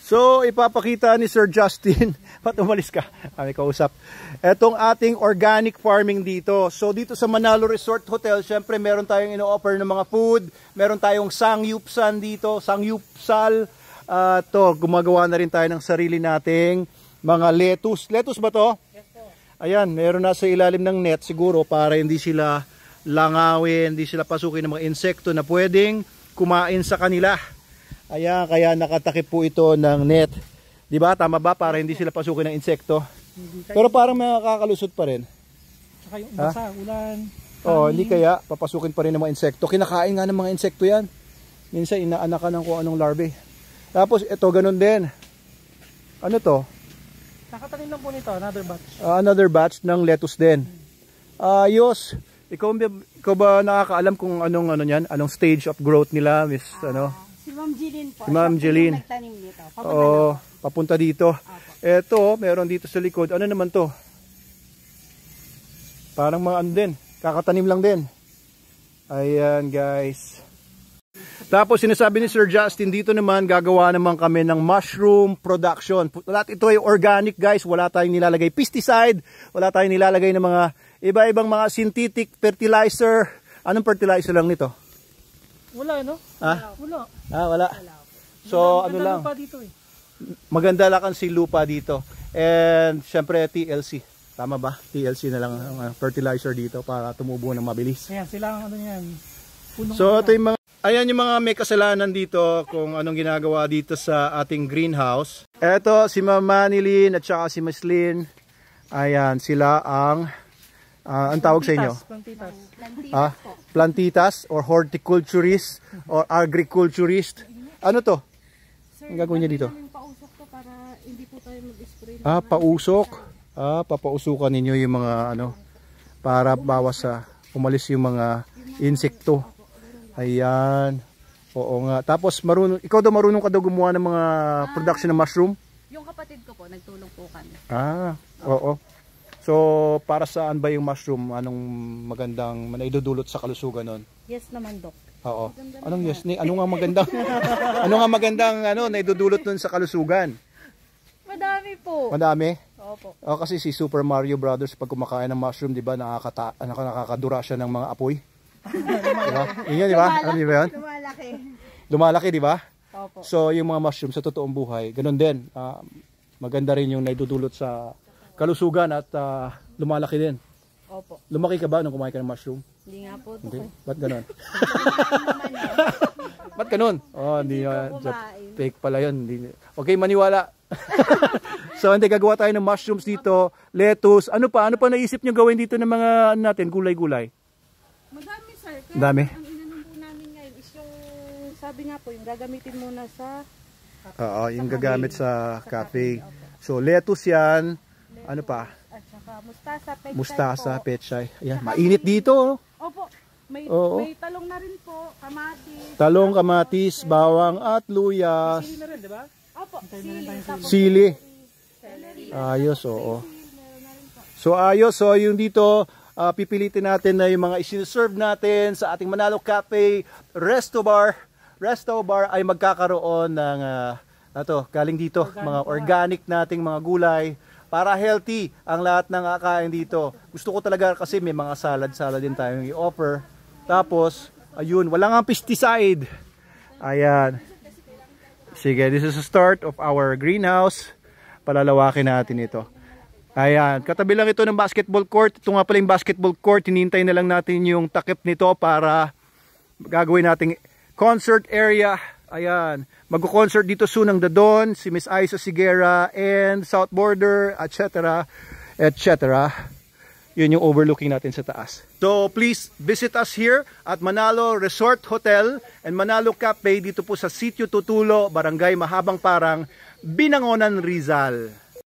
So, ipapakita ni Sir Justin, ba't umalis ka? Kami kausap. Etong ating organic farming dito. So, dito sa Manalo Resort Hotel, syempre meron tayong ino-offer ng mga food. Meron tayong sangyupsan dito, sangyupsal. Gumagawa na rin tayo ng sarili nating mga lettuce. Lettuce ba to? Yes po. Ayan, meron na sa ilalim ng net siguro para hindi sila langawin, hindi sila pasukin ng mga insekto na pwedeng kumain sa kanila. Ayan, kaya nakatakip po ito ng net. Di ba? Tama ba? Para hindi sila pasukin ng insekto. Pero parang makakalusot pa rin. Saka yung basa, ulan. Oo, hindi kaya papasukin pa rin ng mga insekto. Kinakain nga ng mga insekto yan. Minsan inaanakan ng kung anong larvae. Tapos ito, ganun din. Ano to? Nakatanim lang po nito, another batch. Another batch ng lettuce din. Ayos. Ikaw ba nakakaalam kung anong stage of growth nila, Miss Si Ma'am Jeline po. Si Ma'am Jeline. Nagtanim dito. Papunta dito. Eto, meron dito sa likod. Ano naman to? Parang mga din. Kakatanim lang din. Ayan, guys. Tapos sinasabi ni Sir Justin, dito naman gagawa naman kami ng mushroom production. Lahat ito ay organic, guys. Wala tayong nilalagay pesticide. Wala tayong nilalagay ng mga iba-ibang mga synthetic fertilizer. Anong fertilizer lang nito? Wala, no? Wala. Wala. So, ano lang. Lupa dito, eh. Maganda lang si lupa dito. And, syempre, TLC. Tama ba? TLC na lang ang fertilizer dito para tumubo ng mabilis. Ayan, sila ang yan. So, ito yung mga, ayan yung mga may kasalanan dito kung anong ginagawa dito sa ating greenhouse. Ito, si Ma'am Manilyn at saka si Miss Lynn. Ayan, sila ang ang tawag sa inyo? Plantitas. Plantitas or horticulturist or agriculturist. Ano to? Ang gagawin niya dito? Pausok to para hindi po tayo mag-spray. Pausok. Papausukan ninyo yung mga para bawas sa umalis yung mga insekto. Ayan. Oo nga. Tapos ikaw daw marunong ka daw gumawa ng mga production ng mushroom? Yung kapatid ko po, nagtulong po kami. Oo. So, para saan ba yung mushroom? Anong magandang naidudulot sa kalusugan nun? Yes naman, Dok. Oo. Anong yes? Ano nga magandang naidudulot nun sa kalusugan? Madami po. Madami? Opo. Kasi si Super Mario Brothers pag kumakain ng mushroom, di ba, nakakadura siya ng mga apoy? Diba? Yun, di ba? Alam niyo ba yun? Lumalaki. Lumalaki, di ba? Opo. So, yung mga mushroom sa totoong buhay, ganun din. Maganda rin yung naidudulot sa kalusugan at lumalaki din. Opo. Lumaki ka ba nung kumain ka ng mushroom? Hindi nga po. Hindi. Ba't ganun? Ba't ganun? Hindi fake pala yun. Okay, maniwala. So, hindi gagawa tayo ng mushrooms dito, lettuce. Ano pa naisip nyo gawin dito ng mga natin, gulay-gulay? Madami, sir. Kaya dami? Ang inanong po namin ngayon is yung, sabi nga po, yung gagamitin muna sa yung gagamit sa cafe. So, lettuce yan. Ano pa? At saka mustasa, Mustasa, pechay. Ayan, mainit dito. Opo. May talong na rin po, kamatis. Talong, kamatis, bawang at luyas. Sili na rin, di ba? Opo, Sili. Ayos, oo. So, ayos. So, yung dito, pipilitin natin na yung mga isi-serve natin sa ating Manalo Cafe Resto Bar ay magkakaroon ng galing dito, mga organic nating mga gulay para healthy ang lahat ng kakain dito. Gusto ko talaga kasi may mga salad din tayong i-offer. Tapos, ayun, wala nga pesticide. Ayan. Sige, this is the start of our greenhouse. Palalawakin natin ito. Ayan, katabi lang ito ng basketball court. Ito nga pala yung basketball court. Hinintay na lang natin yung takip nito para gagawin nating concert area. Ayan, mag-concert dito soon ang The Dawn, si Miss Aiza Sigera, and South Border, etc. etc. Yun yung overlooking natin sa taas. So please visit us here at Manalo Resort Hotel and Manalo Cafe dito po sa Sitio Tutulo, Barangay Mahabang Parang, Binangonan, Rizal.